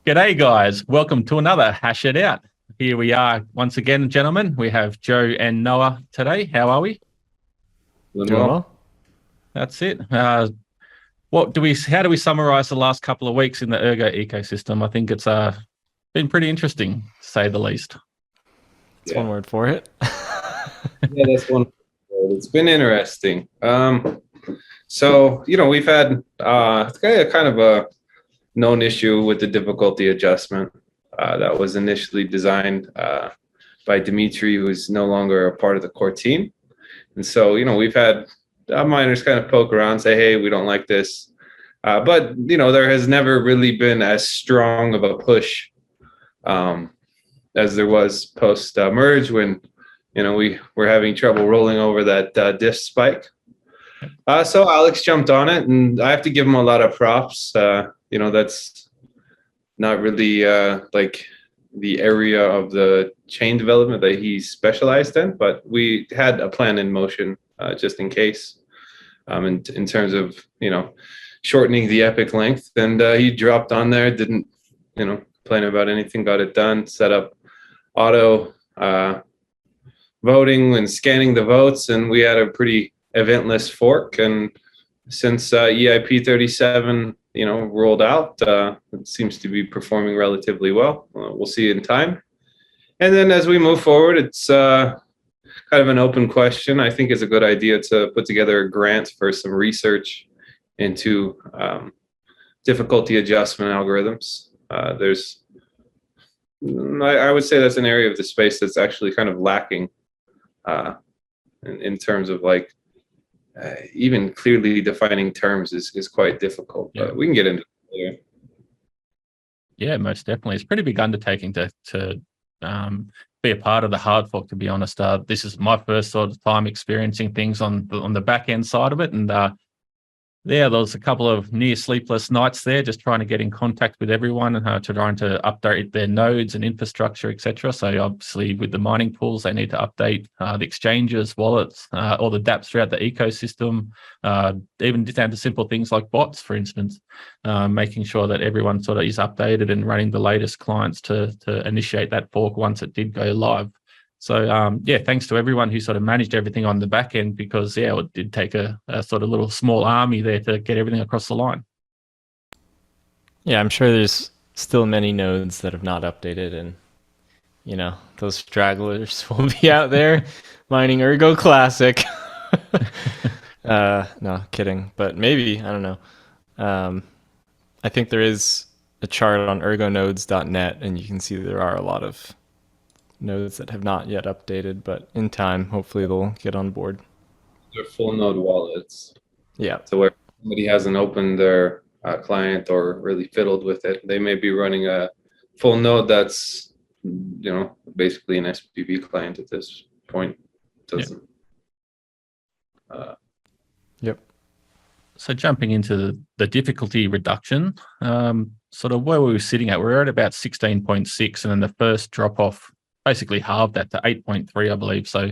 G'day, guys. Welcome to another Hash It Out. Here we are once again, gentlemen. We have Joe and Noah today. How are we? Doing Doing well. well. That's it. How do we summarize the last couple of weeks in the Ergo ecosystem? I think it's been pretty interesting, to say the least. That's Yeah, one word for it. yeah, that's one. It's been interesting. We've had kind of a known issue with the difficulty adjustment that was initially designed by Dimitri, who is no longer a part of the core team. And so, we've had miners kind of poke around, say, hey, we don't like this. But there has never really been as strong of a push as there was post merge when, we were having trouble rolling over that diff spike. So Alex jumped on it, and I have to give him a lot of props. That's not really like the area of the chain development that he's specialized in, but we had a plan in motion just in case, in terms of shortening the epic length. And he dropped on there, didn't complain about anything, got it done, set up auto voting and scanning the votes, and we had a pretty eventless fork. And since EIP-37 rolled out, it seems to be performing relatively well. We'll see in time. And then as we move forward, it's kind of an open question. I think it's a good idea to put together a grant for some research into difficulty adjustment algorithms. I would say that's an area of the space that's actually kind of lacking in terms of even clearly defining terms is quite difficult. Yeah. But we can get into it later. Yeah, most definitely. It's a pretty big undertaking to be a part of the hard fork, to be honest. This is my first sort of time experiencing things on the back end side of it. And there was a couple of near sleepless nights there, just trying to get in contact with everyone and trying to update their nodes and infrastructure, etc. So obviously, with the mining pools, they need to update the exchanges, wallets, all the dApps throughout the ecosystem, even down to simple things like bots, for instance, making sure that everyone sort of is updated and running the latest clients to initiate that fork once it did go live. So, thanks to everyone who sort of managed everything on the back end, because, it did take a sort of little small army there to get everything across the line. Yeah, I'm sure there's still many nodes that have not updated, and those stragglers will be out there mining Ergo Classic. No, kidding, but maybe, I don't know. I think there is a chart on ergonodes.net, and you can see there are a lot of nodes that have not yet updated, but in time, hopefully they'll get on board. They're full node wallets. Yeah. So where somebody hasn't opened their client or really fiddled with it, they may be running a full node that's basically an SPV client at this point. Doesn't. Yep. So jumping into the difficulty reduction, sort of where we were sitting at, we're at about 16.6, and then the first drop off basically halved that to 8.3, I believe. So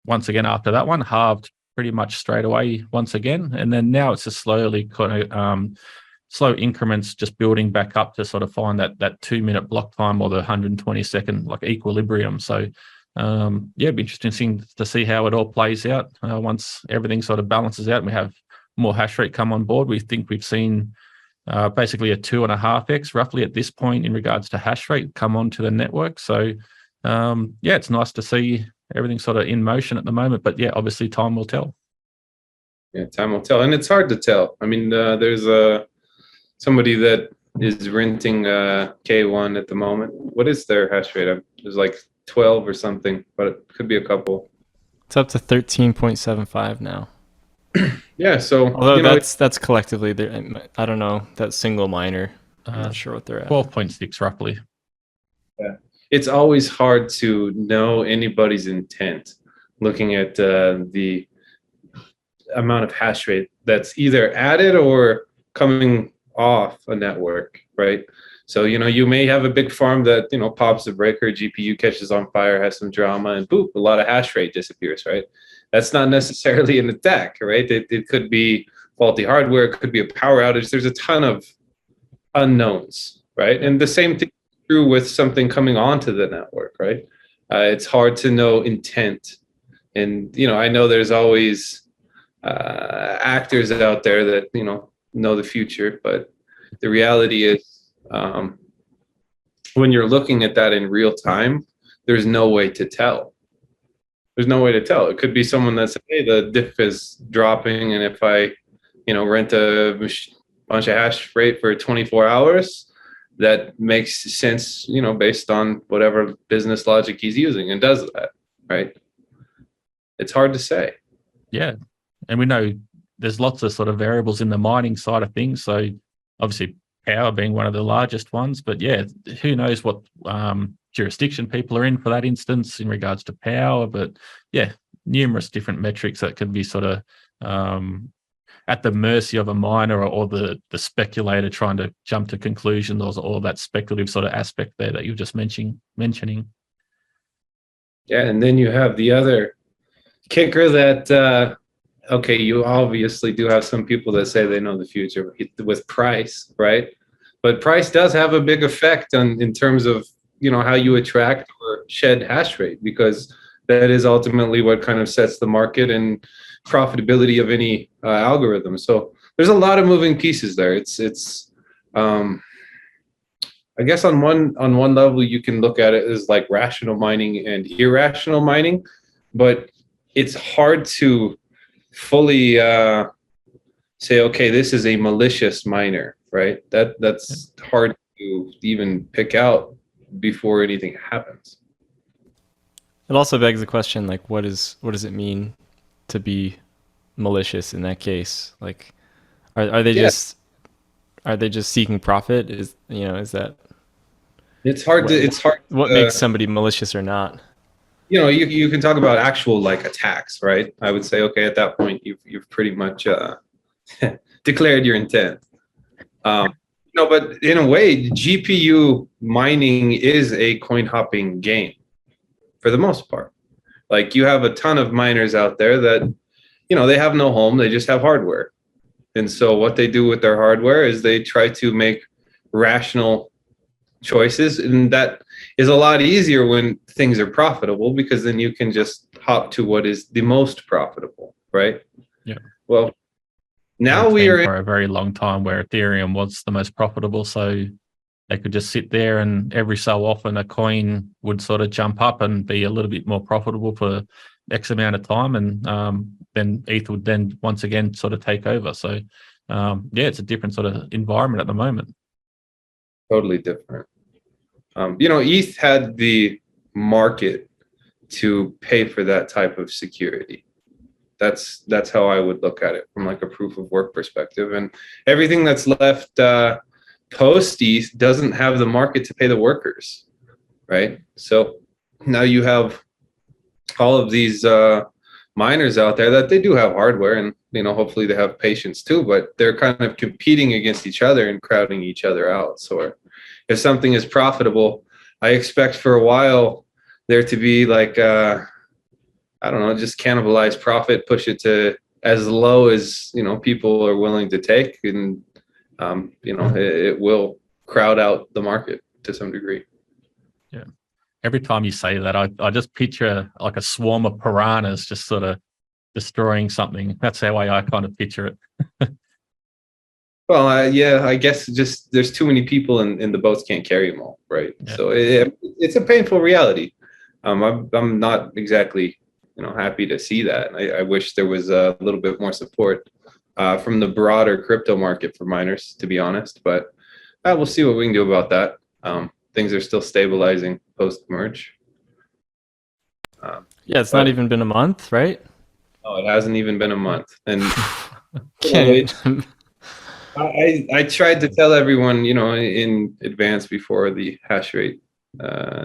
once again, after that one, halved pretty much straight away once again. And then now it's just slowly kind of slow increments, just building back up to sort of find that 2-minute block time or the 120-second equilibrium. So it'd be interesting to see how it all plays out once everything sort of balances out and we have more hash rate come on board. We think we've seen basically a 2.5x roughly at this point in regards to hash rate come onto the network. So it's nice to see everything sort of in motion at the moment, but obviously time will tell. Yeah, time will tell, and it's hard to tell. I mean, there's somebody that is renting K1 at the moment. What is their hash rate? There's like 12 or something, but it could be a couple. It's up to 13.75 now. Yeah, so although that's collectively there. I don't know that single miner. I'm not sure what they're at. 12.6 roughly. Yeah, it's always hard to know anybody's intent looking at the amount of hash rate that's either added or coming off a network, right? So you may have a big farm that pops a breaker, GPU catches on fire, has some drama, and boop, a lot of hash rate disappears, right? That's not necessarily an attack, right? It could be faulty hardware, it could be a power outage. There's a ton of unknowns, right? And the same thing is true with something coming onto the network, right? It's hard to know intent. And, I know there's always actors out there that, know the future, but the reality is, when you're looking at that in real time, there's no way to tell. There's no way to tell. It could be someone that says, hey, the diff is dropping, and if I, rent a bunch of hash rate for 24 hours, that makes sense, based on whatever business logic he's using, and does that, right? It's hard to say. Yeah. And we know there's lots of sort of variables in the mining side of things. So obviously power being one of the largest ones, but yeah, who knows what jurisdiction people are in for that instance in regards to power. But yeah, numerous different metrics that can be sort of at the mercy of a miner or the speculator trying to jump to conclusions, or that speculative sort of aspect there that you were just mentioning. Yeah, and then you have the other kicker that okay, you obviously do have some people that say they know the future with price, right? But price does have a big effect in terms of how you attract or shed hash rate, because that is ultimately what kind of sets the market and profitability of any algorithm. So there's a lot of moving pieces there. It's I guess on one level you can look at it as like rational mining and irrational mining, but it's hard to fully say, okay, this is a malicious miner, right? That's hard to even pick out before anything happens. It also begs the question, like, what does it mean to be malicious in that case? Like, are they just seeking profit? Is that it's hard what makes somebody malicious or not? You can talk about actual like attacks, right? I would say, okay, at that point you've pretty much declared your intent. But in a way, GPU mining is a coin hopping game for the most part. Like, you have a ton of miners out there that, they have no home, they just have hardware. And so what they do with their hardware is they try to make rational choices, and that is a lot easier when things are profitable, because then you can just hop to what is the most profitable, right? Yeah. Well, now we are for a very long time where Ethereum was the most profitable, so they could just sit there and every so often a coin would sort of jump up and be a little bit more profitable for X amount of time, and then ETH would then once again sort of take over. So yeah, it's a different sort of environment at the moment. totally different. ETH had the market to pay for that type of security. That's how I would look at it from like a proof of work perspective. And everything that's left post ETH doesn't have the market to pay the workers, right? So now you have all of these miners out there that they do have hardware, and hopefully they have patience too, but they're kind of competing against each other and crowding each other out. So if something is profitable, I expect for a while there to be like I don't know, just cannibalize profit, push it to as low as people are willing to take, and it will crowd out the market to some degree. Yeah. Every time you say that, I just picture like a swarm of piranhas just sort of destroying something. That's how I kind of picture it. Well, yeah, I guess just there's too many people and the boats can't carry them all, right? Yeah. So it's a painful reality. I'm not exactly happy to see that. I wish there was a little bit more support from the broader crypto market for miners, to be honest. But we'll see what we can do about that. Things are still stabilizing post merge. Yeah, it's not even been a month, right? No, it hasn't even been a month, and I tried to tell everyone, in advance before the hash rate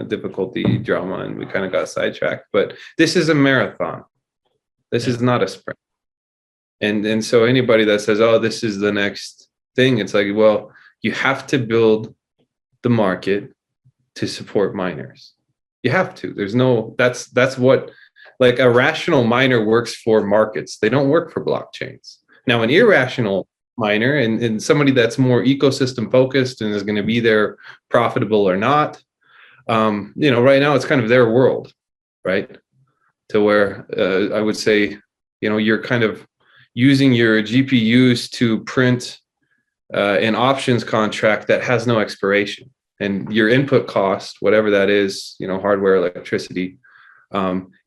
difficulty drama, and we kind of got sidetracked. But this is a marathon. This is not a sprint. And so anybody that says, "Oh, this is the next thing," it's like, well, you have to build the market to support miners. You have to. There's no. That's what, like, a rational miner works for markets. They don't work for blockchains. Now, an irrational miner and somebody that's more ecosystem focused and is going to be there profitable or not. Right now it's kind of their world, right? To where I would say, you're kind of using your GPUs to print an options contract that has no expiration, and your input cost, whatever that is, hardware, electricity,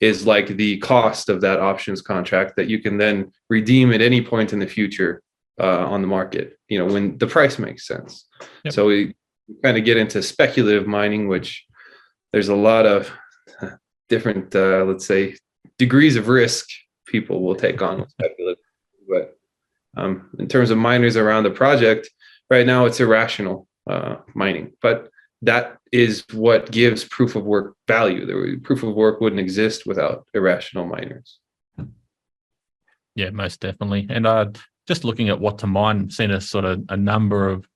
is like the cost of that options contract that you can then redeem at any point in the future on the market, when the price makes sense. Yep. So we kind of get into speculative mining, which there's a lot of different, let's say, degrees of risk people will take on with speculative. But in terms of miners around the project, right now it's irrational mining. But that is what gives proof of work value. The proof of work wouldn't exist without irrational miners. Yeah, most definitely. And just looking at what to mine, seen a sort of a number of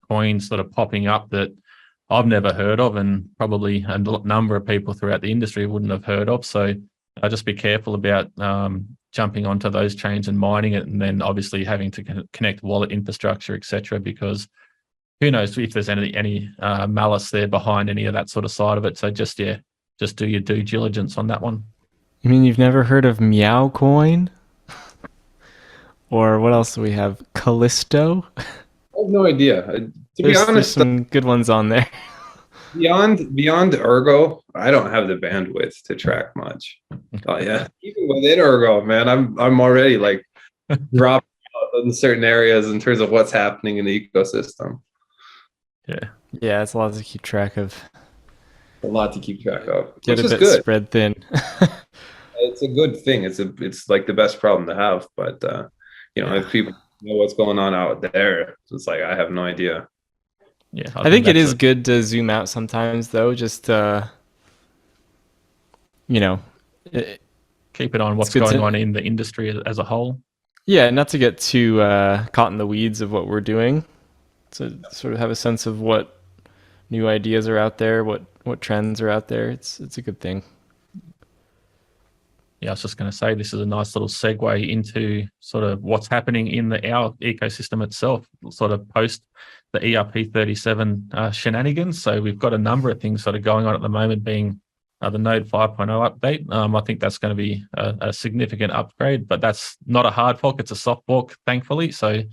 coins sort of popping up that I've never heard of, and probably a number of people throughout the industry wouldn't have heard of. So I'll just be careful about jumping onto those chains and mining it, and then obviously having to connect wallet infrastructure, etc. Because who knows if there's any malice there behind any of that sort of side of it. So just do your due diligence on that one. You mean you've never heard of Meow Coin? Or what else do we have? Callisto? I have no idea. To be honest, there's some good ones on there. Beyond Ergo, I don't have the bandwidth to track much. Oh yeah, even within Ergo, man, I'm already like dropping out in certain areas in terms of what's happening in the ecosystem. Yeah, it's a lot to keep track of. A lot to keep track of. Get which a is bit good. Spread thin. It's a good thing. It's like the best problem to have. But if people know what's going on out there, it's like I have no idea. Yeah, I think it is good to zoom out sometimes, though. Just keep it on what's going on in the industry as a whole. Yeah, not to get too caught in the weeds of what we're doing. To sort of have a sense of what new ideas are out there, what trends are out there. It's a good thing. Yeah, I was just going to say, this is a nice little segue into sort of what's happening in our ecosystem itself, sort of post the EIP-37 shenanigans. So we've got a number of things sort of going on at the moment, being the Node 5.0 update. I think that's going to be a significant upgrade, but that's not a hard fork, it's a soft fork, thankfully. So do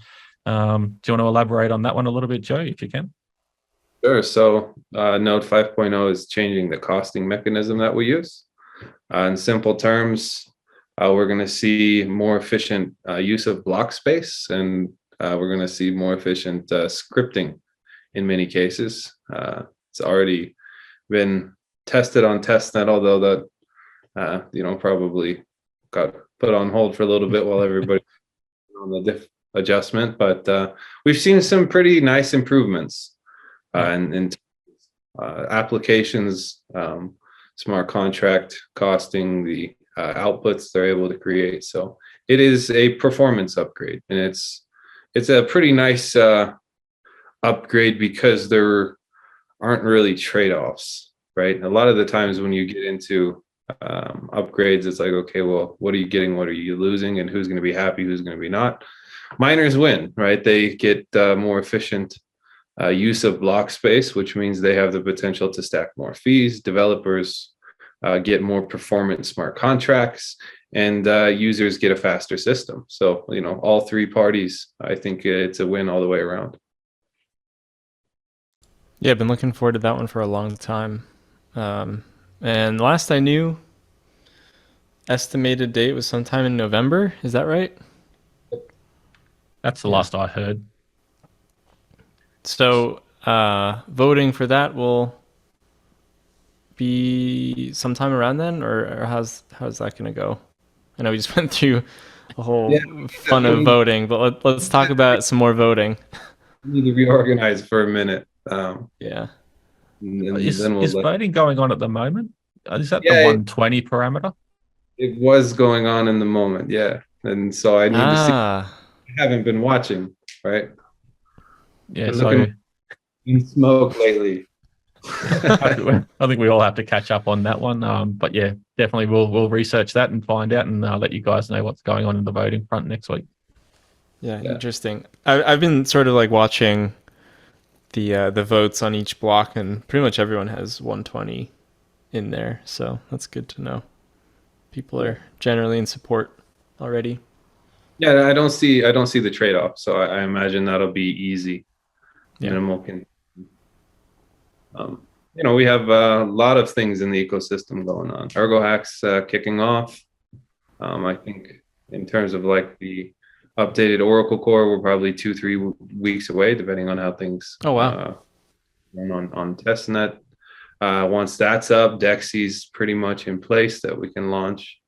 you want to elaborate on that one a little bit, Joe, if you can? Sure. So Node 5.0 is changing the costing mechanism that we use. In simple terms, we're going to see more efficient use of block space, and we're going to see more efficient scripting in many cases. It's already been tested on testnet, although that probably got put on hold for a little bit while everybody on the diff adjustment. But we've seen some pretty nice improvements in applications. Smart contract costing, the outputs they're able to create. So it is a performance upgrade, and it's a pretty nice upgrade because there aren't really trade-offs, right? A lot of the times when you get into upgrades, it's like, okay, well, what are you getting? What are you losing? And who's going to be happy? Who's going to be not? Miners win, right? They get more efficient use of block space, which means they have the potential to stack more fees. Developers get more performant smart contracts, and users get a faster system. So, all three parties, I think it's a win all the way around. Yeah, I've been looking forward to that one for a long time. And last I knew, estimated date was sometime in November. Is that right? That's the last I heard. So voting for that will be sometime around then, or how's that going to go? I know we just went through a whole fun of voting, but let's talk about some more voting. We need to reorganize for a minute. Yeah. Is voting going on at the moment? Is that the 120 parameter? It was going on in the moment, yeah. And so I need to see. I haven't been watching, right? Yeah, so in smoke lately. I think we all have to catch up on that one. But yeah, definitely we'll research that and find out, and let you guys know what's going on in the voting front next week. Yeah, interesting. I've been sort of like watching the votes on each block, and pretty much everyone has 120 in there, so that's good to know. People are generally in support already. Yeah, I don't see the trade-off, so I imagine that'll be easy. Yeah. Minimal can. We have a lot of things in the ecosystem going on. Ergo Hacks kicking off. I think in terms of like the updated Oracle core, we're probably 2-3 weeks away, depending on how things run on testnet. Once that's up, Dexy's pretty much in place that we can launch.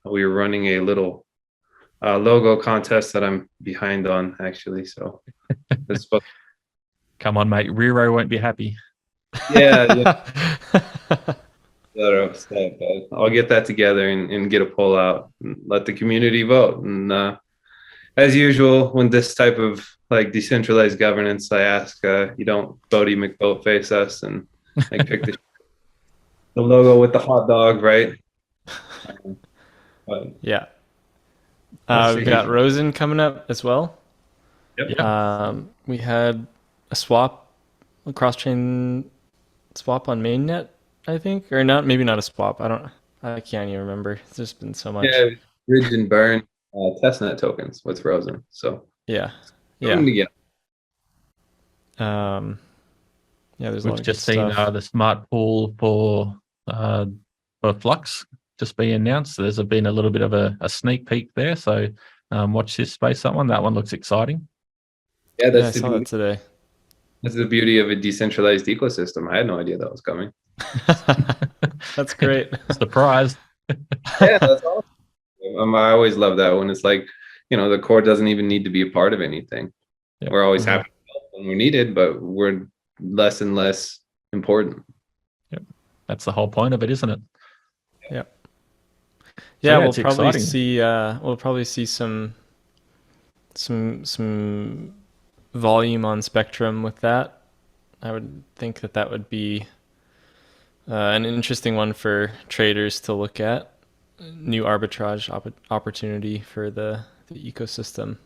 We are running a little logo contest that I'm behind on, actually. So it's supposed Come on, mate. Riro won't be happy. yeah. That are upset, but I'll get that together and get a poll out and let the community vote. And as usual, when this type of like decentralized governance, I ask you don't Bodie McBoatface us and like pick the logo with the hot dog, right? But Yeah. We've got Rosen coming up as well. Yep. We had a cross-chain swap on mainnet, I think, or not. Maybe not a swap. I can't even remember. There's just been so much. Yeah, bridge and burn testnet tokens with Rosen. So yeah. Yeah. There's We've just seen the smart pool for Flux just be announced. There's been a little bit of a sneak peek there, so watch this space. That one looks exciting. Yeah, I saw that today. That's the beauty of a decentralized ecosystem. I had no idea that was coming. That's great. Surprise. Yeah, that's awesome. I always love that when it's like, the core doesn't even need to be a part of anything. Yep. We're always happy to help when we're needed, but we're less and less important. Yep. That's the whole point of it, isn't it? Yep. Yeah, we'll probably see some volume on Spectrum with that. I would think that would be an interesting one for traders to look at. New arbitrage opportunity for the ecosystem.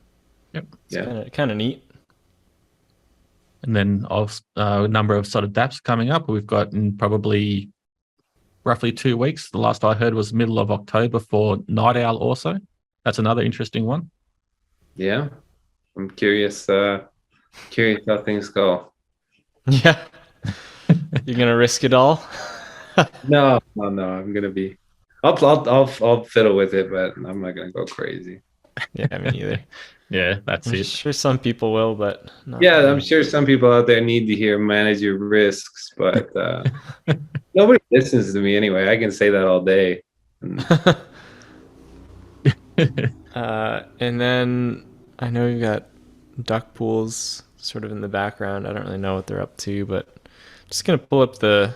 Yep. It's kind of neat. And then a number of sort of dApps coming up. We've got in probably roughly 2 weeks. The last I heard was middle of October for Night Owl also. That's another interesting one. Yeah. I'm curious how things go. Yeah. You're going to risk it all? No. I'm going to be, I'll fiddle with it, but I'm not going to go crazy. Yeah, me neither. Yeah, that's I'm it. Sure, some people will, but I'm sure some people out there need to hear manage your risks, but nobody listens to me anyway. I can say that all day. And then I know you've got duck pools sort of in the background. I don't really know what they're up to, but just gonna pull up the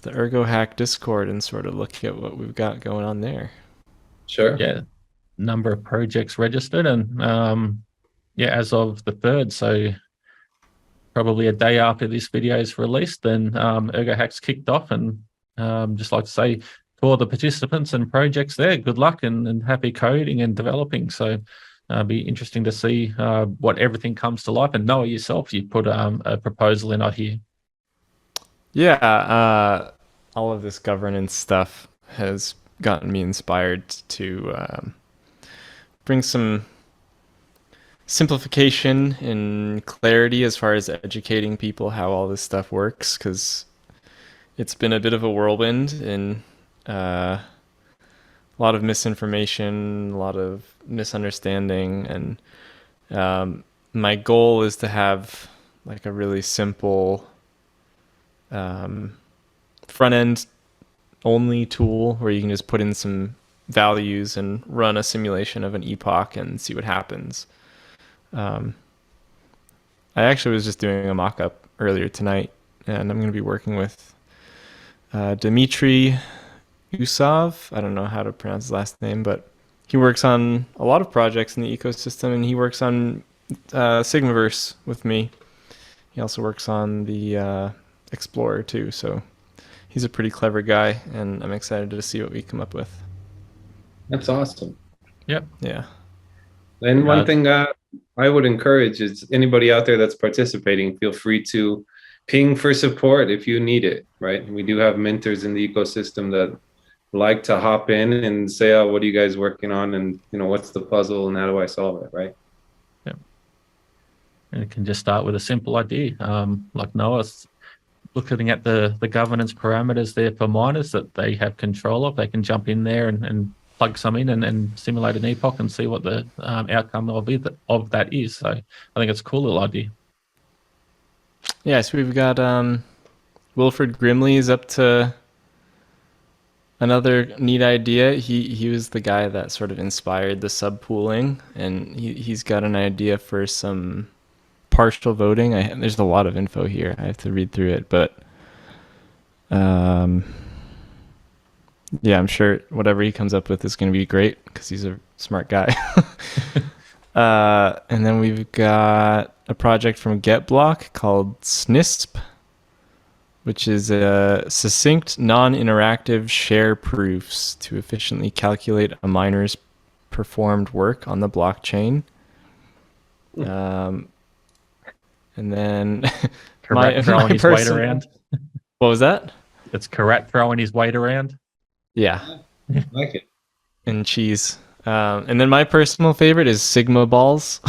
Ergo Hack Discord and sort of look at what we've got going on there. Sure. Yeah. Number of projects registered, and as of the 3rd, so probably a day after this video is released, then Ergo Hacks kicked off, and just like to say to all the participants and projects there, good luck and happy coding and developing. So be interesting to see what everything comes to life. And Noah, yourself, you put a proposal in out here. Yeah, all of this governance stuff has gotten me inspired to bring some simplification and clarity as far as educating people how all this stuff works, because it's been a bit of a whirlwind and a lot of misinformation, a lot of misunderstanding, and my goal is to have like a really simple front end only tool where you can just put in some values and run a simulation of an epoch and see what happens. I actually was just doing a mock-up earlier tonight, and I'm going to be working with Dmitry Usov. I don't know how to pronounce his last name, but he works on a lot of projects in the ecosystem, and he works on Sigmaverse with me. He also works on the Explorer too, so he's a pretty clever guy, and I'm excited to see what we come up with. That's awesome. Yep. Yeah. And one thing I would encourage is anybody out there that's participating, feel free to ping for support if you need it, right? We do have mentors in the ecosystem that like to hop in and say, oh, what are you guys working on? And, what's the puzzle and how do I solve it, right? Yeah. And it can just start with a simple idea. Like Noah's looking at the governance parameters there for miners that they have control of. They can jump in there and plug some in and simulate an epoch and see what the outcome of that is. So I think it's a cool little idea. Yeah, so we've got Wilfred Grimley is up to another neat idea. He was the guy that sort of inspired the subpooling, and he's got an idea for some partial voting. There's a lot of info here. I have to read through it, but yeah, I'm sure whatever he comes up with is going to be great because he's a smart guy. And then we've got a project from GetBlock called SNISP, which is a succinct, non-interactive share proofs to efficiently calculate a miner's performed work on the blockchain. And then Karat throwing his weight around. What was that? It's Karat throwing his weight around. Yeah. I like it. And cheese. And then my personal favorite is Sigma balls.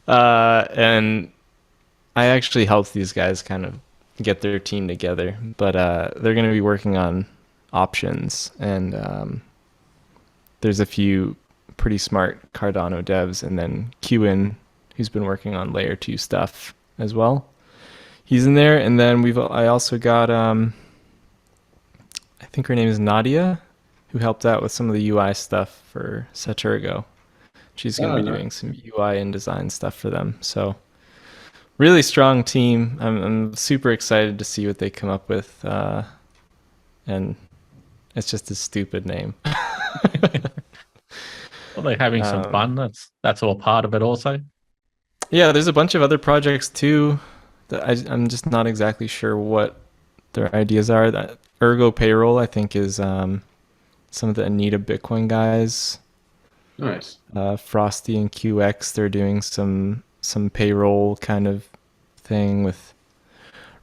And I actually helped these guys kind of get their team together, but they're going to be working on options, and there's a few pretty smart Cardano devs, and then Qin, who's been working on layer 2 stuff as well. He's in there, and then I also got I think her name is Nadia, who helped out with some of the UI stuff for Ergo. She's going to be doing some UI and design stuff for them. So really strong team. I'm super excited to see what they come up with. And it's just a stupid name. Well, they're having some fun. That's all part of it also. Yeah, there's a bunch of other projects too that I'm just not exactly sure what their ideas are. That Ergo Payroll, I think, is some of the Anita Bitcoin guys. Nice. Frosty and QX, they're doing some payroll kind of thing with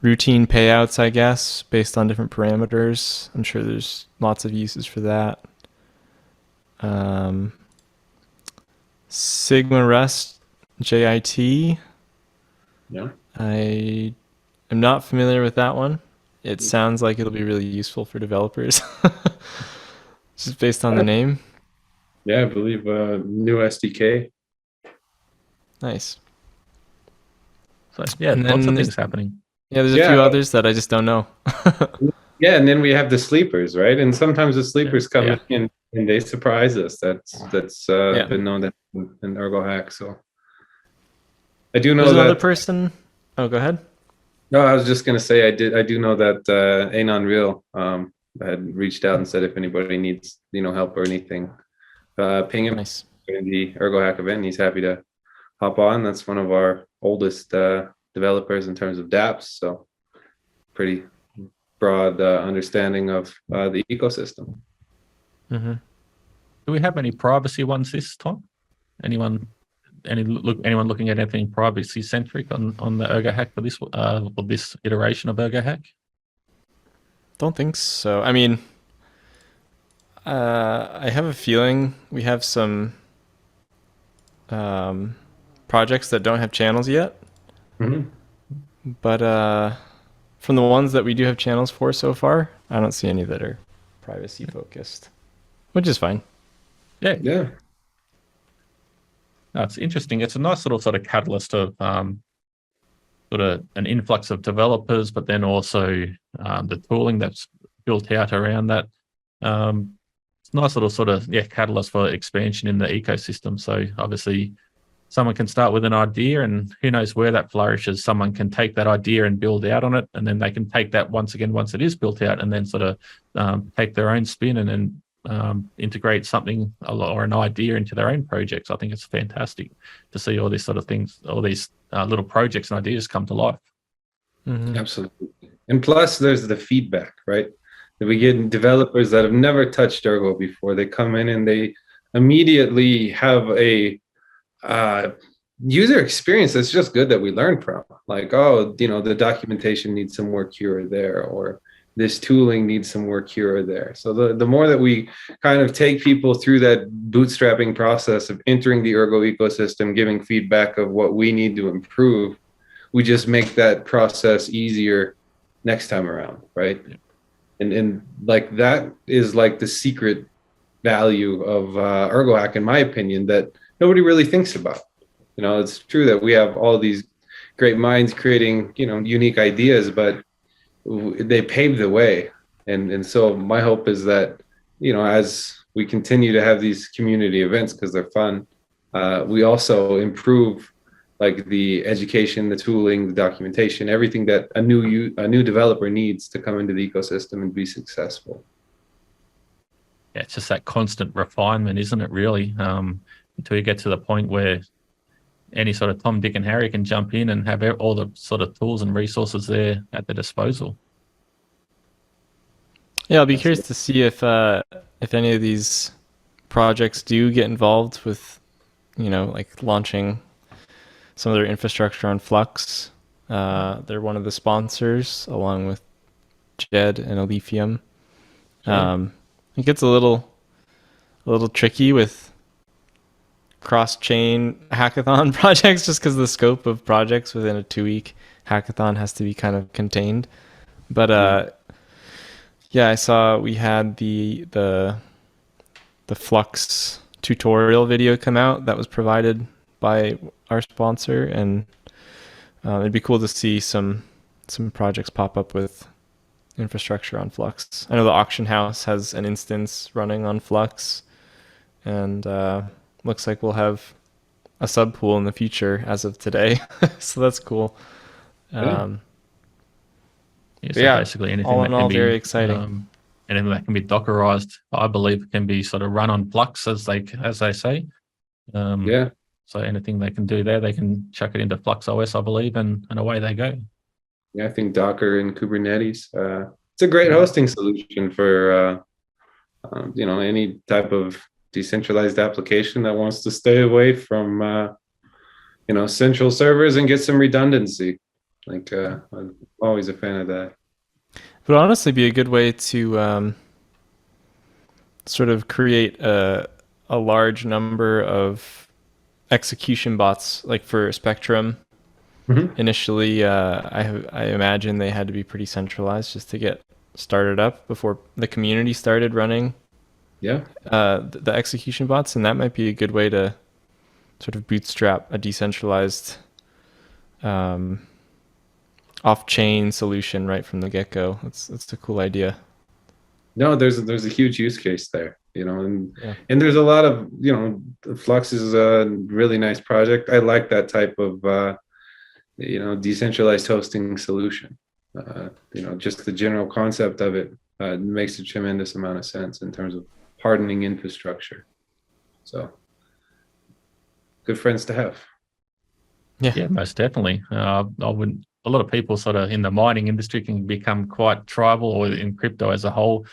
routine payouts, I guess, based on different parameters. I'm sure there's lots of uses for that. Sigma Rust JIT. Yeah. I am not familiar with that one. It sounds like it'll be really useful for developers. Just based on the name. Yeah, I believe new SDK. Nice. So yeah, And lots then of things happening. Yeah, there's a few others that I just don't know. Yeah, and then we have the sleepers, right? And sometimes the sleepers come in and they surprise us. That's been known that in Ergo Hack. So I do know there's that another person. Oh, go ahead. No, I was just gonna say I do know that Anon Real had reached out and said if anybody needs help or anything, ping him. Nice. In the Ergo Hack event. He's happy to hop on. That's one of our oldest developers in terms of dApps, so pretty broad understanding of the ecosystem. Mm-hmm. Do we have any privacy ones this time? Anyone looking at anything privacy centric on the Ergo Hack for this this iteration of Ergo Hack? Don't think so. I mean, I have a feeling we have some projects that don't have channels yet. Mm-hmm. But from the ones that we do have channels for so far, I don't see any that are privacy focused, which is fine. Yeah. Yeah. No, it's interesting. It's a nice little sort of catalyst of sort of an influx of developers, but then also the tooling that's built out around that. It's a nice little sort of catalyst for expansion in the ecosystem. So obviously someone can start with an idea, and who knows where that flourishes. Someone can take that idea and build out on it, and then they can take that once it is built out, and then sort of take their own spin and then integrate something or an idea into their own projects. I think it's fantastic to see all these sort of things, all these little projects and ideas come to life. Mm-hmm. Absolutely. And plus there's the feedback, right? That we get developers that have never touched Ergo before. They come in and they immediately have a user experience that's just good that we learn from. Like, oh, the documentation needs some work here or there, or this tooling needs some work here or there. So the more that we kind of take people through that bootstrapping process of entering the Ergo ecosystem, giving feedback of what we need to improve, we just make that process easier next time around, right? Yeah. And like that is like the secret value of ErgoHack, in my opinion, that nobody really thinks about. It's true that we have all these great minds creating, unique ideas, but they paved the way. And so my hope is that, as we continue to have these community events, because they're fun, we also improve like the education, the tooling, the documentation, everything that a new developer needs to come into the ecosystem and be successful. Yeah, it's just that constant refinement, isn't it, really? Until you get to the point where any sort of Tom, Dick, and Harry can jump in and have all the sort of tools and resources there at their disposal. Yeah, I'll be curious to see if any of these projects do get involved with, like launching some of their infrastructure on Flux. They're one of the sponsors, along with Jed and Alephium. Sure. It gets a little tricky with cross-chain hackathon projects, just because the scope of projects within a 2-week hackathon has to be kind of contained. But yeah, I saw we had the Flux tutorial video come out that was provided by our sponsor, and it'd be cool to see some projects pop up with infrastructure on Flux. I know the auction house has an instance running on Flux, and looks like we'll have a subpool in the future as of today. So that's cool. So basically anything all that in can all, be very exciting. Anything that can be Dockerized, I believe, can be sort of run on Flux, as they say. So anything they can do there, they can chuck it into Flux OS, I believe, and away they go. Yeah, I think Docker and Kubernetes. It's a great hosting solution for any type of decentralized application that wants to stay away from central servers and get some redundancy. Like I'm always a fan of that. It would honestly be a good way to sort of create a large number of execution bots, like for Spectrum. Mm-hmm. Initially, I imagine they had to be pretty centralized just to get started up before the community started running. Yeah. The execution bots, and that might be a good way to sort of bootstrap a decentralized off-chain solution right from the get-go. That's a cool idea. No, there's a huge use case there, and there's a lot of, Flux is a really nice project. I like that type of decentralized hosting solution. Just the general concept of it makes a tremendous amount of sense in terms of hardening infrastructure. So good friends to have. Yeah, most definitely. A lot of people sort of in the mining industry can become quite tribal, or in crypto as a whole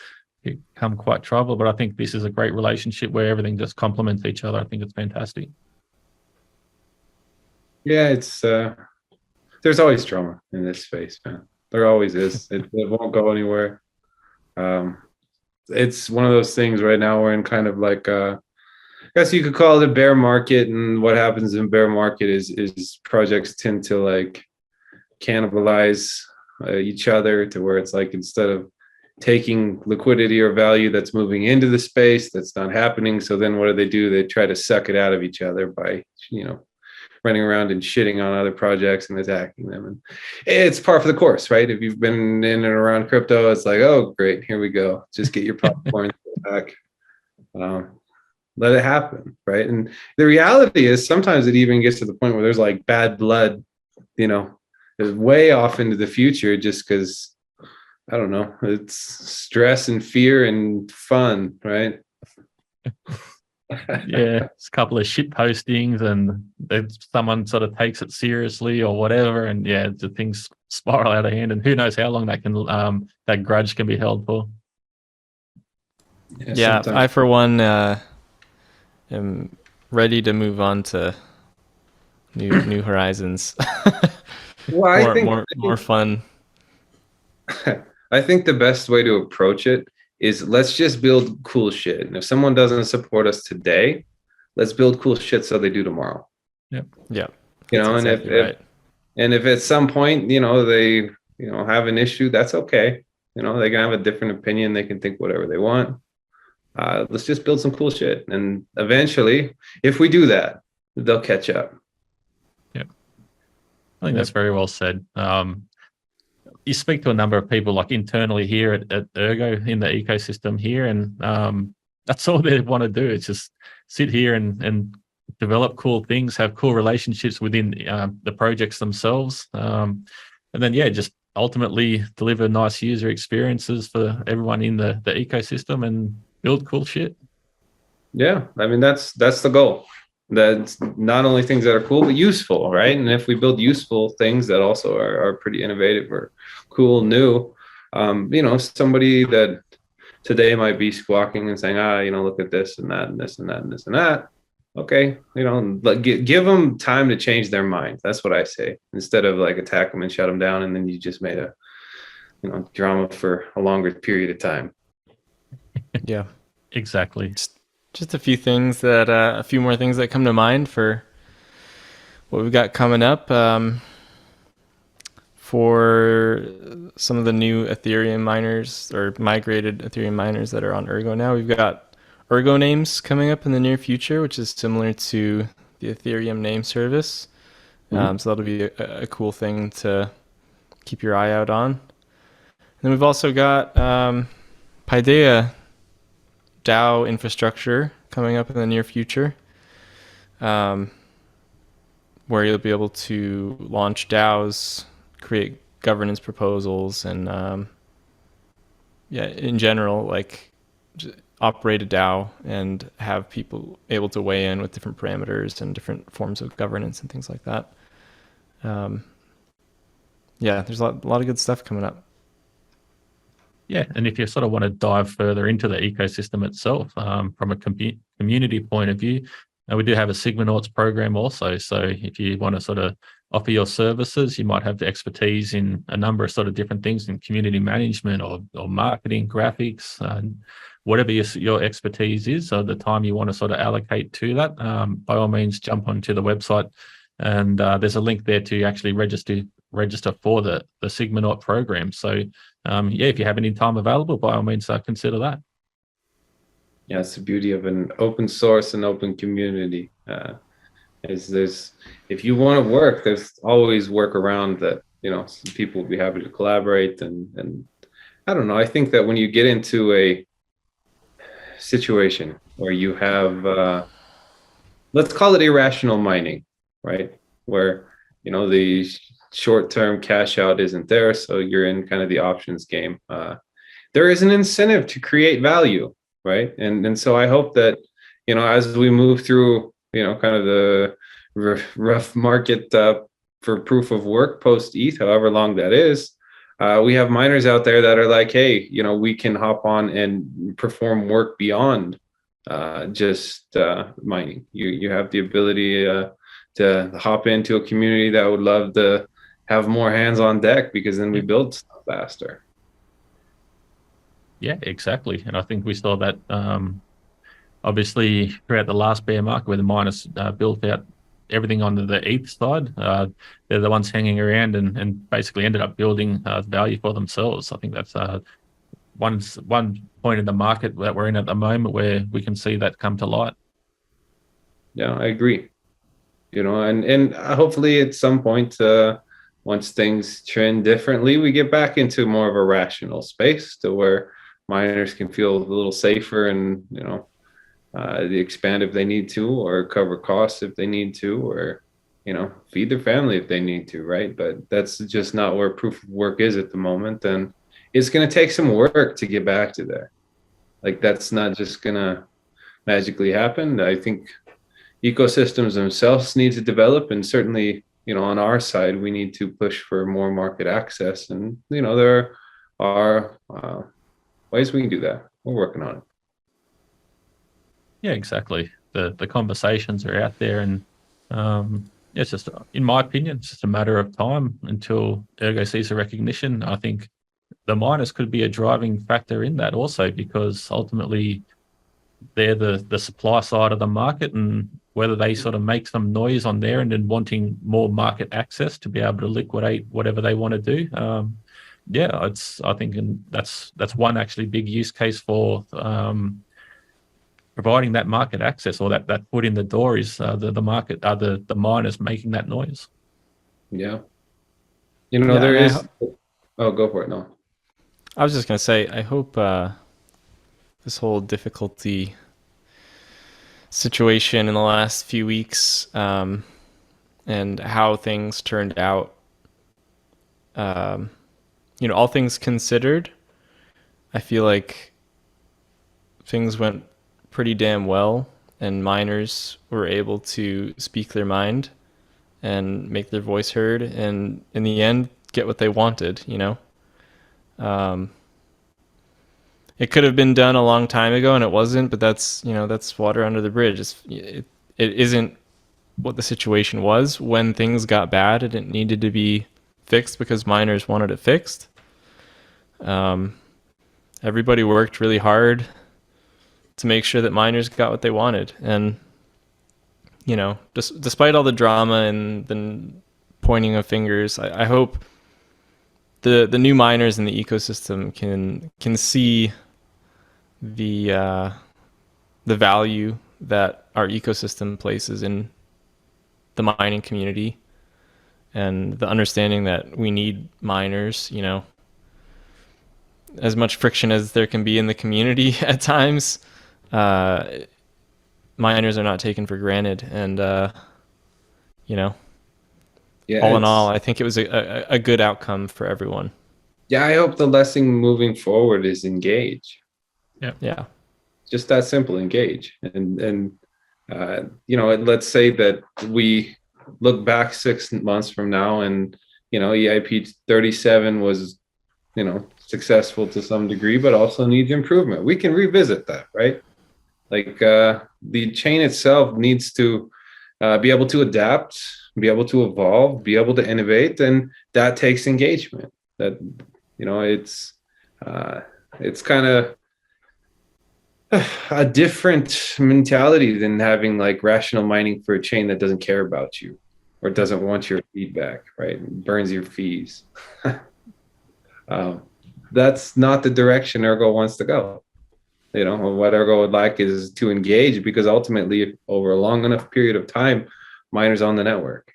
become quite tribal, but I think this is a great relationship where everything just complements each other. I think it's fantastic. Yeah, it's there's always drama in this space, man. There always is. It won't go anywhere. It's one of those things right now we're in kind of like I guess you could call it a bear market, and what happens in bear market is projects tend to like cannibalize each other, to where it's like, instead of taking liquidity or value that's moving into the space, that's not happening. So then what do? They try to suck it out of each other by running around and shitting on other projects and attacking them. And it's par for the course, right? If you've been in and around crypto, it's like, oh, great, here we go. Just get your popcorn back. Let it happen, right? And the reality is sometimes it even gets to the point where there's like bad blood, is way off into the future, just because, I don't know, it's stress and fear and fun, right? Yeah, it's a couple of shit postings, and someone sort of takes it seriously or whatever, and the things spiral out of hand, and who knows how long that grudge can be held for. Yeah, I for one am ready to move on to new horizons. Well, I think more fun. I think the best way to approach it is let's just build cool shit. And if someone doesn't support us today, let's build cool shit so they do tomorrow. Yeah, You know, exactly right. And if at some point, you know, they, you know, have an issue, that's okay. You know, they can have a different opinion. They can think whatever they want. Let's just build some cool shit. And eventually, if we do that, they'll catch up. Yep. I think that's very well said. You speak to a number of people like internally here at Ergo in the ecosystem here, and that's all they want to do. It's just sit here and develop cool things, have cool relationships within the projects themselves. And then, just ultimately deliver nice user experiences for everyone in the ecosystem and build cool shit. Yeah, I mean that's the goal. That's not only things that are cool but useful, right? And if we build useful things that also are pretty innovative or cool, new, you know, somebody that today might be squawking and saying, you know, look at this and that and this and that and this and that. Okay, you know, give them time to change their mind. That's what I say. Instead of like attack them and shut them down, and then you just made a, you know, drama for a longer period of time. Yeah, exactly. Just a few things that a few more things that come to mind for what we've got coming up. For some of the new Ethereum miners or migrated Ethereum miners that are on Ergo now, we've got Ergo names coming up in the near future, which is similar to the Ethereum name service. So that'll be a cool thing to keep your eye out on. And then we've also got Paideia DAO infrastructure coming up in the near future, where you'll be able to launch DAOs, create governance proposals, and in general, like operate a DAO and have people able to weigh in with different parameters and different forms of governance and things like that. There's a lot of good stuff coming up. Yeah, and if you sort of want to dive further into the ecosystem itself, from a community point of view, we do have a Sigmanauts program also. So if you want to sort of offer your services, you might have the expertise in a number of sort of different things in community management or marketing, graphics, whatever your expertise is, or the time you want to sort of allocate to that, by all means, jump onto the website. And there's a link there to actually register for the Sigmanaut program. So if you have any time available, by all means, consider that. Yeah, it's the beauty of an open source and open community. If you want to work, there's always work around that. You know, people will be happy to collaborate, and I don't know. I think that when you get into a situation where you have, let's call it irrational mining, right? Where, you know, the short-term cash out isn't there, so you're in kind of the options game. There is an incentive to create value, right? And so I hope that, you know, as we move through, you know, kind of the rough market for proof of work post ETH, however long that is, we have miners out there that are like, hey, you know, we can hop on and perform work beyond just mining. You have the ability to hop into a community that would love to have more hands on deck, because then we build stuff faster. Yeah, exactly. And I think we saw that obviously throughout the last bear market where the miners built out everything onto the ETH side. They're the ones hanging around and basically ended up building value for themselves. I think that's one point in the market that we're in at the moment where we can see that come to light. Yeah, I agree. You know, and hopefully at some point, once things trend differently, we get back into more of a rational space to where miners can feel a little safer and, you know, expand if they need to, or cover costs if they need to, or, you know, feed their family if they need to, right? But that's just not where proof of work is at the moment, and it's going to take some work to get back to there. Like, that's not just going to magically happen. I think ecosystems themselves need to develop, and certainly, you know, on our side, we need to push for more market access, and, you know, there are ways we can do that. We're working on it. Yeah, exactly. the conversations are out there, and it's just, in my opinion, it's just a matter of time until Ergo sees a recognition. I think the miners could be a driving factor in that also, because ultimately they're the supply side of the market, and whether they sort of make some noise on their end and wanting more market access to be able to liquidate whatever they want to do. I think that's one actually big use case for providing that market access, or that foot in the door, is the market, the miners making that noise. Yeah. There is. Oh, go for it. No. I was just going to say, I hope this whole difficulty situation in the last few weeks and how things turned out, all things considered, I feel like things went pretty damn well, and miners were able to speak their mind and make their voice heard, and in the end get what they wanted. It could have been done a long time ago, and it wasn't, but that's water under the bridge. It isn't what the situation was. When things got bad and it needed to be fixed because miners wanted it fixed, everybody worked really hard to make sure that miners got what they wanted. And, despite all the drama and the pointing of fingers, I hope the new miners in the ecosystem can see the value that our ecosystem places in the mining community, and the understanding that we need miners. As much friction as there can be in the community at times, miners are not taken for granted. And all in all, I think it was a good outcome for everyone. Yeah, I hope the lesson moving forward is engage. Yeah. Just that simple, engage. And let's say that we look back 6 months from now, and EIP-37 was successful to some degree, but also needs improvement. We can revisit that, right? Like the chain itself needs to be able to adapt, be able to evolve, be able to innovate, and that takes engagement. That it's kind of a different mentality than having like rational mining for a chain that doesn't care about you or doesn't want your feedback, right? It burns your fees. That's not the direction Ergo wants to go. What Ergo would like is to engage, because ultimately, over a long enough period of time, miners on the network.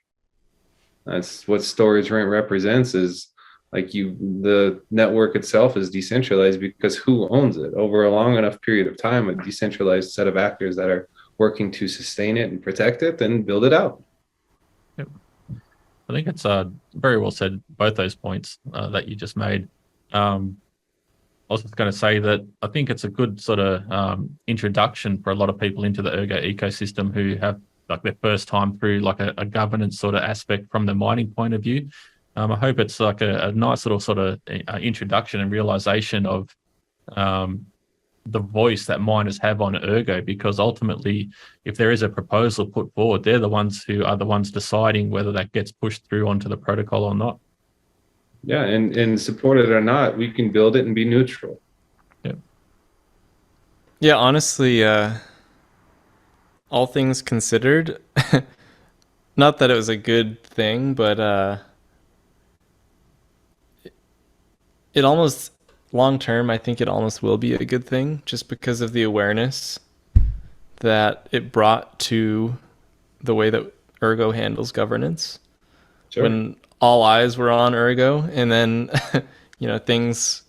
That's what storage rent represents, is like the network itself is decentralized because who owns it? Over a long enough period of time, a decentralized set of actors that are working to sustain it and protect it and build it out. Yep. I think it's very well said, both those points that you just made. I was just going to say that I think it's a good sort of introduction for a lot of people into the Ergo ecosystem who have like their first time through like a governance sort of aspect from the mining point of view. I hope it's like a nice little sort of introduction and realization of the voice that miners have on Ergo, because ultimately, if there is a proposal put forward, they're the ones who are the ones deciding whether that gets pushed through onto the protocol or not. Yeah, and support it or not, we can build it and be neutral. Yeah, honestly, all things considered, not that it was a good thing, but it almost, long term, I think it almost will be a good thing, just because of the awareness that it brought to the way that Ergo handles governance. Sure. When all eyes were on Ergo, and then things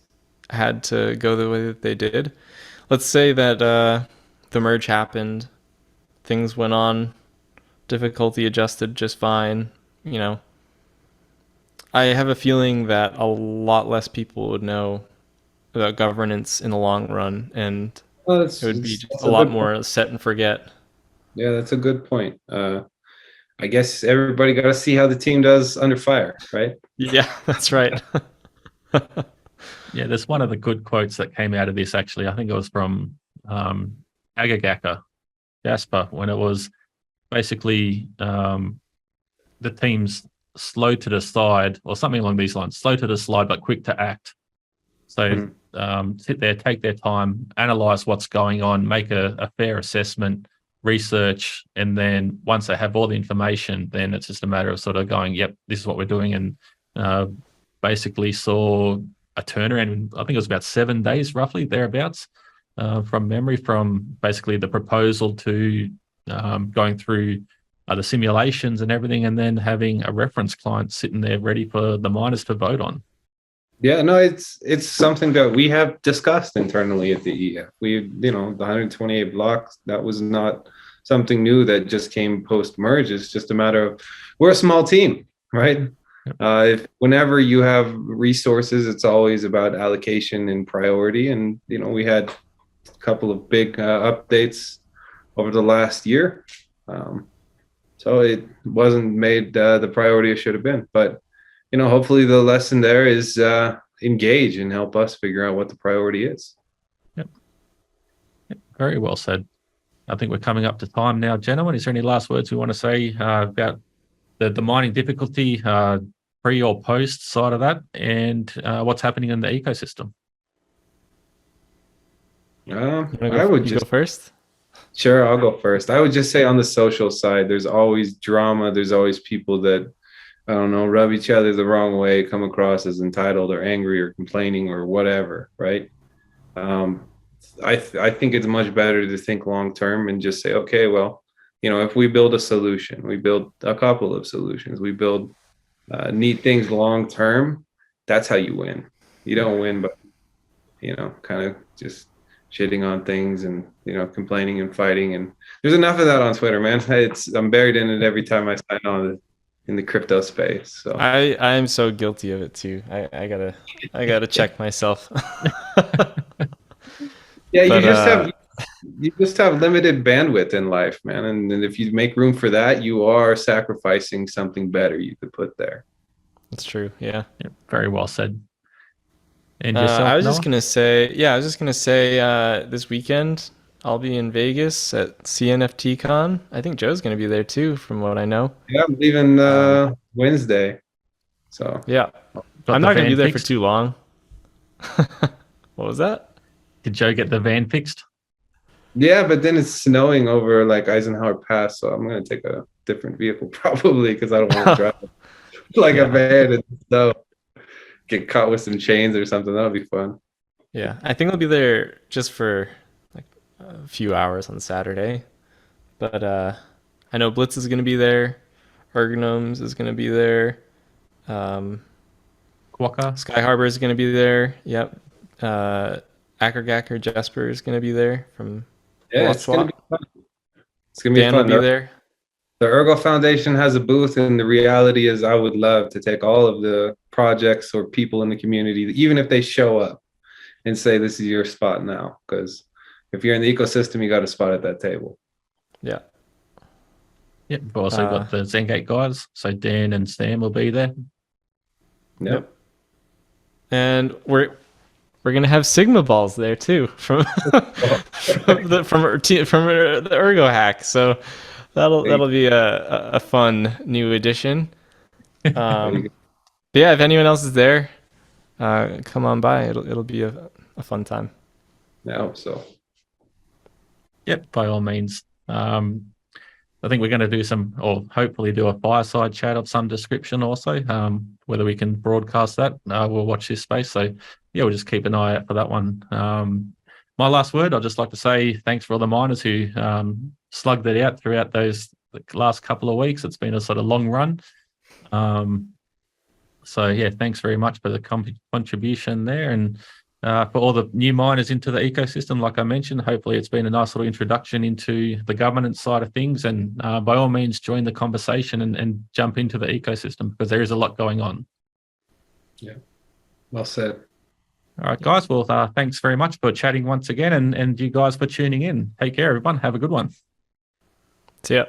had to go the way that they did. Let's say that the merge happened, things went on, difficulty adjusted just fine. I have a feeling that a lot less people would know about governance in the long run, and it would be a lot more set and forget. Yeah, that's a good point. I guess everybody got to see how the team does under fire, right? Yeah, that's right. Yeah, there's one of the good quotes that came out of this, actually. I think it was from Agagaka, Jasper, when it was basically the teams slow to decide, or something along these lines, slow to decide but quick to act. So sit there, take their time, analyze what's going on, make a fair assessment, research, and then once they have all the information, then it's just a matter of sort of going, yep, this is what we're doing, and basically saw a turnaround. I think it was about 7 days, roughly thereabouts, from memory, from basically the proposal to going through the simulations and everything, and then having a reference client sitting there ready for the miners to vote on. Yeah, no, it's something that we have discussed internally at the EF. The 128 blocks, that was not something new that just came post-merge. It's just a matter of, we're a small team, right? If whenever you have resources, it's always about allocation and priority. And, we had a couple of big updates over the last year. So it wasn't made the priority it should have been. But hopefully the lesson there is engage and help us figure out what the priority is. Yep. Very well said. I think we're coming up to time now, gentlemen. Is there any last words we want to say about the mining difficulty, pre or post side of that, and what's happening in the ecosystem? I would just go first. Sure, I'll go first. I would just say on the social side, there's always drama. There's always people that, I don't know, rub each other the wrong way, come across as entitled or angry or complaining or whatever, right? I think it's much better to think long term and just say, okay, well, if we build a solution, we build a couple of solutions, we build neat things long term, that's how you win. You don't win by, kind of just shitting on things and, complaining and fighting. And there's enough of that on Twitter, man. I'm buried in it every time I sign on in the crypto space. So I'm so guilty of it too. I gotta check myself. Yeah, but, you just have limited bandwidth in life, man. And if you make room for that, you are sacrificing something better you could put there. That's true. Yeah. Very well said. And yourself, I was Noah? just gonna say, this weekend I'll be in Vegas at CNFTCon. I think Joe's gonna be there too, from what I know. Yeah, I'm leaving Wednesday. So yeah, I'm not gonna be there for too long. What was that? Did Joe get the van fixed? Yeah, but then it's snowing over like Eisenhower Pass, so I'm gonna take a different vehicle probably because I don't want to drive like a van in the snow. Get caught with some chains or something. That'll be fun. Yeah, I think I'll be there just for like a few hours on Saturday, but I know Blitz is gonna be there, Ergonomes is gonna be there, Quokka, Sky Harbor is gonna be there. Yep. Ackergacker Jasper is going to be there from it's going to be fun. It's going to be Dan fun. Will be there. The Ergo Foundation has a booth, and the reality is I would love to take all of the projects or people in the community, even if they show up, and say, this is your spot now. Because if you're in the ecosystem, you got a spot at that table. Yeah. Yep. We've also got the Zengate guys. So Dan and Sam will be there. Yep. And we're gonna have Sigma balls there too from the Ergo hack. So that'll be a fun new addition. But yeah, if anyone else is there, come on by. It'll be a fun time. I hope so. Yep, by all means. I think we're going to do or hopefully do a fireside chat of some description also. Whether we can broadcast that, we'll watch this space. So yeah, we'll just keep an eye out for that one. My last word, I'd just like to say thanks for all the miners who slugged it out throughout those last couple of weeks. It's been a sort of long run. So yeah, thanks very much for the contribution there. And for all the new miners into the ecosystem, like I mentioned, hopefully it's been a nice little introduction into the governance side of things. And by all means, join the conversation and jump into the ecosystem because there is a lot going on. Yeah, well said. All right, guys. Well, thanks very much for chatting once again, and you guys for tuning in. Take care, everyone. Have a good one. See ya.